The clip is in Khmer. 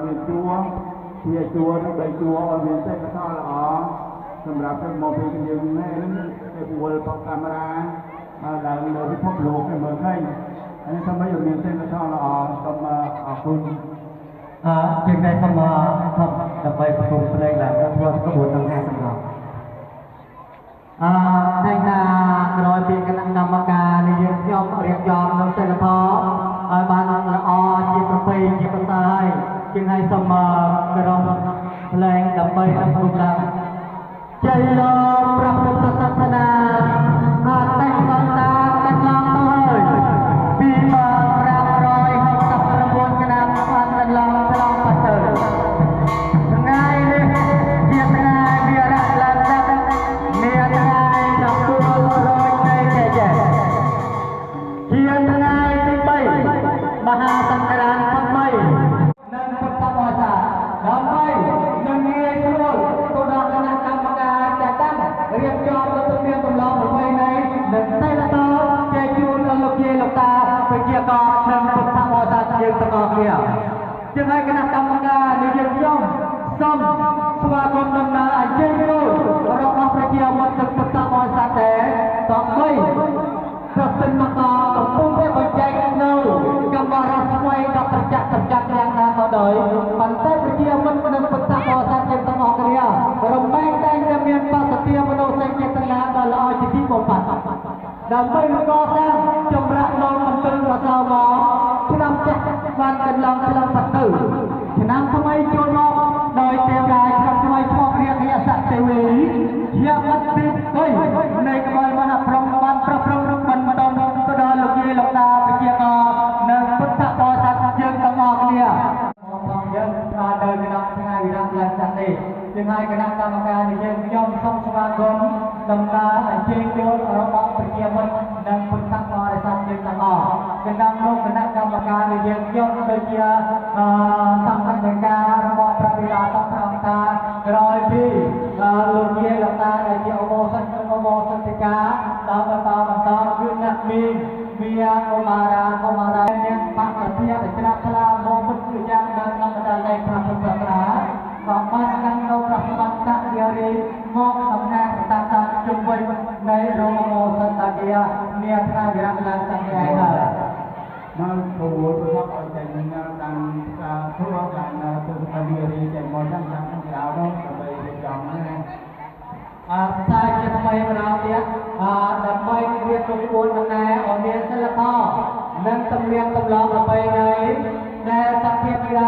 មានជួរជាជួរនឹង3ជួរឲ្យមានសេចក្ដីល្អសម្រាប់ទៅមកពីយើងហ្នឹងគេវល់បកាមេរ៉ាឡើងលើពិភពលោកឲ្យមើលឃើញហើយសូមឲ្យមានសេចក្ដីល្អសូមអរគុណជាងតែសូមថប់ដើម្បីប្រគំភ្លេងឡើងធ្វើក្បួនដង្ហែសម្រាប់ថ្ងៃណាក្រោយពីគណៈកម្មការនេះយើងខ្ញុំរៀបចំនៅសិលធម៌ឲ្យបានល្អជាប្រពៃជាប្រសើរហើយជាងឲ្យសូមក្រុមភ្លេងដើម្បីអនុវត្តជ័យលោព្រះពុទ្ធសាសនាតែងបន្តតាមទៅហើយពីមក569ឆ្នាំបានកន្លងឆ្លងបាត់ទៅថ្ងៃនេះជាថ្ងៃវារៈឡើងទឹកមានថ្ងៃ14នៃខែចែកជាថ្ងៃទី3មហាសង្ក្រាន្តថ្មីនិងពុទ្ធបរិស័ទដើម្បីនឹងងាយស្រួលទៅដល់គណៈកម្មការចាត់តាំងរៀបចំទៅមានទម្លាប់ប្រពៃណីនិងតែលតជ័យជូនដល់លោកយាយលោកតាប្រជាករនិងពុទ្ធបរិស័ទយើងទាំងអស់គ្នាជាឲ្យគណៈកម្មការនេះយើងខ្ញុំសូមស្វាគមន៍ដំណើរអញ្ជើញចូលរបស់ប្រជាមិត្តទឹកពុទ្ធបរិស័ទដែរដើម្បីប្រសិនមកកំពុងតែបញ្ចេញនៅកម្មរស្វ័យដល់ប្រចាក់យ៉ាងណាក៏ដោយប៉ុន្តែប្រជាមិត្តនិងពុទ្ធបរិស័ទយើងទាំងអស់គ្នារំលែកតែងតែមានបទទាមនោសញ្ចេតនាដ៏ល្អជាទីបំផុតដើម្បីកសាងចម្រាក់នំមន្ទិលរសោមកឆ្នាំចាស់បានកន្លងឆ្លងបាត់ទៅឆ្នាំថ្មីចូលមកដោយទេវតាឆ្នាំថ្មីឈ្មោះរាជយសៈទេវីជាអត្តទី3នៃក្បួនមហាព្រំបានប្រព្រឹត្តបន្តទៅដល់លោកយាយលោកតាប្រជាករនិងពុទ្ធបរិស័ទយើងទាំងអស់គ្នាផងយើងដល់ក្នុងថ្ងៃវិរៈឡើងស័ក្តិនេះជាឲ្យគណៈកម្មការនេះយើងខ្ញុំសូមស្វាគមន៍ដំណើរអញ្ជើញចូលរបស់ប្រជាមិត្តនិងពុទ្ធបរិស័ទយើងទាំងអស់ក្នុងនោះគណៈកម្មការនេះយើងខ្ញុំដូចជាសម្បត្តិការរបស់ព្រះវិហារសំខាន់តាក្រោយពីលោកយាយលោកតាដែលជាអវោសិទ្ធអវោសិទ្ធិកាដល់បន្តគឺអ្នកមាកុមារាមានបច្ច័យដែលជ្រះថ្លាមកពុទ្ធជាយ៉ាងដល់ក្នុងបណ្ដាលនៃព្រះពុទ្ធសាសនាក៏បានកាន់នៅប្រតិបត្តិតាយារីមកដំណើរតាមជុំវិញនៃរោងអវោសិទ្ធិកាមានថ្ងៃវិរៈឡើងសង្ឃាហើយមកព្រោះប្រកបឲ្យចេញតាមការធ្វើការទៅតាយារីចេញមកតាមខាងក្រៅនោះដើម្បីរៀបចំណាផ្សាយជាថ្មីម្ដងទៀតដើម្បីរៀបចំក្បួនដំណើរឲ្យមានសិលធម៌និងទំនៀមទម្លាប់ប្រពៃណីដែលសព្វភា